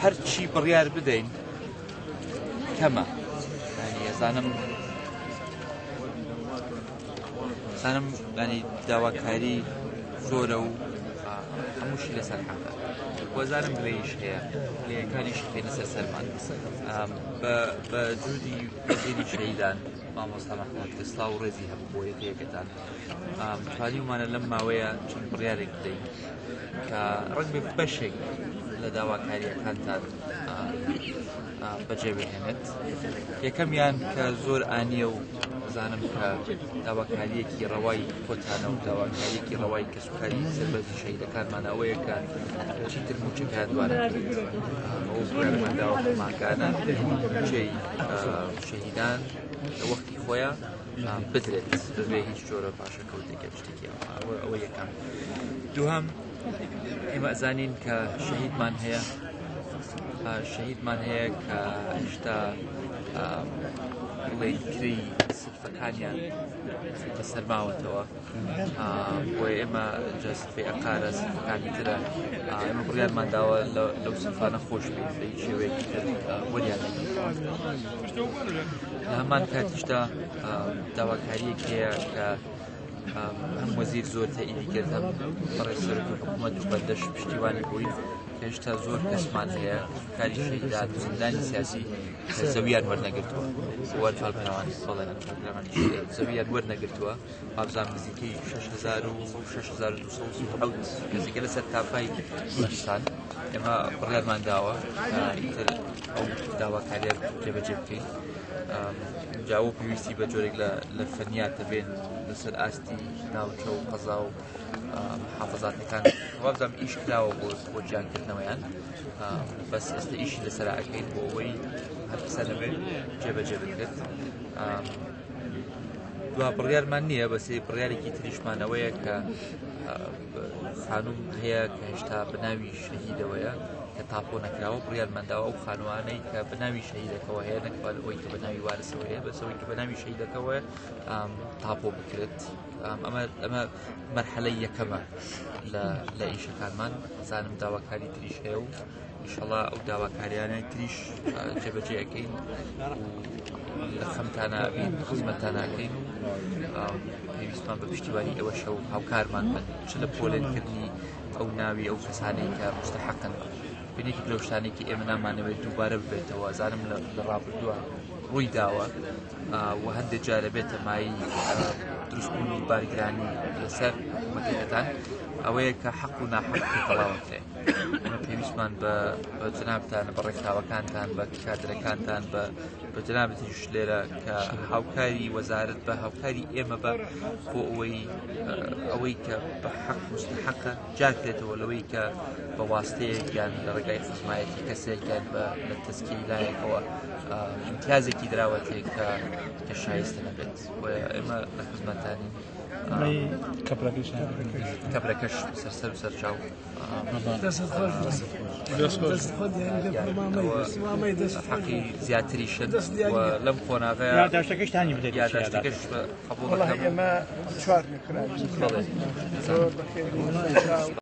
هەرچی بڕیار بدەین کەمە زانم ینی داواکاری زۆرە و هەمووشی لەسەر حەقە وەزانم لێیش هەیە لێیەکانیش خێنە سەر سەرمان بە جوودی وەزیری شەهیدان مامۆستا مەحموود کەسڵا و ڕێزی هەبوو بۆ یەکەکەتان توانیمانە لەم ماوەیە چەند بڕیارێک بدەین کە ڕەنگ بێ بەشێک لە داواکاریەکانتان بەجێبهێنێت یەکەمیان کە زۆر ئانیە و زانم کە داواکاریەکی ڕەوای خۆتانە و داواکاریەکی ڕەوای کەسوکاری سەربەزی شەهیدەکانمان ئەوەیە کە چیتر موچەکە دوانە ئەو بڕیارمەنداوە ماکانە موچەی شەهیدان لە وەختی خۆیان بدرێت بەبێ هیچ جۆرە پاشەکەوتێکە شتێکی ئەوە یەکەم دووهەم ئێمە ئەزانین کە شەهیدمان هەیە کە هێشتا بڵێ کری سفەکانیان سەرماوەتەوە بۆیە ئێمە جەستفی ئەقارە سفەکانی ترە ئێمە بڕیارمان داوە لەو سفانە خۆش بێت لە هیچ شێوەیەکی تر وەریان لە هەمان کاتیشدا داواکاریەک هەیە کە هەم وەزیر زۆر تەئیدی کرد هەم بەڕێز سەرۆکی حکوومەت و بەردەش پشتیوانی بووی کە هێشتا زۆر کەسمان هەیە کاری شەهیدان و زیندانی سیاسی زەویان وەرنەگرتووە زەویان وەرنەگرتووە وابزان نزیکەی 6,200 کەسێکە لەسەر تاپای کوردستان ئێمە بڕیارمان داوە ئیتر ئەو داواکاریە جێبەجێ بکەین جاوە پێویستی بە جۆرێک لە فەنیات دەبێن لەسەر ئاستی ناوچە و قەزا و حافەزاتەکان وابزانم ئیش کراوە بۆ جیانکردنەوەیان بەس ئێستا ئیشی لەسەر ئەکەین بۆ ئەوەی هەر کەسە دەبێت جێبەجێ بکرێت دوا بڕیارمان نییە بەسێ بڕیارێکی تریشمانەوەیە کە خانوم هەیە کە هێشتا بەناوی شەهیدەوەیە کە تاپۆ نەکراوە بڕیارمەنداوە ئەو خانوانەی کە بەناوی شەهیدەکەەوە هەیە نەکوال ئەوەی کە بەناوی وارسەوە هەیە بەسەوەی کە بەناوی شەهیدەکەەوە تاپۆ بکرێت ئەمە مەرحەلەی یەکەمە لە ئیشەکانمان زانم داواکاری تریش هەیە و ئینشەڵا ئەو داواکاریانەی تریش جێبەجێ ئەەکەین لە خەمتانە ئەبین خزمەتتان ئەکەین و پێویستمان بە پشتیوانی ئەوە شەو هاوکارمان بن چ لە پۆلێنکردنی ئەو ناوی ئەو کەسانەی کە مستەحەقن بینێکی لەو شتانێکی ئێمە نامانەوەێت دووبارە ببێتەوە زانم لە ڕابردووە ڕووی داوە و هەندێک جارە بێتە مای دروستبوونی بارگرانی لەسەر حکوومەتەکەتان ئەوەیە کە حەق و ناحەق تەواوەکرێ ئەمە پێویستمان بە جەنابتان بە ڕێکخراوەکانتان بە کادرەکانتان بە جەنابەتیش لێرە کە هاوکاری وەزارەت بە هاوکاری ئێمە بە بۆ ئەوەی کە بە حەق مستحەقە جاکرێتەوە لەوەی کە بە واستەیەک یان لە ڕێگای خزمایەتی کەسێک یان لە تەسکیی لایەکەوە امتیازێکی دراوەتێک کە شایستە نەبێت ئێمە لە خزمەتانی کەبرەکەش سەرسەر و سەرچاو حەقی زیاتریشن لەم خۆناغەیە یادداشتەکەشتانی بدەیت یادداشتەکەش قبوڵ دەکەم ئێمە چوار میکران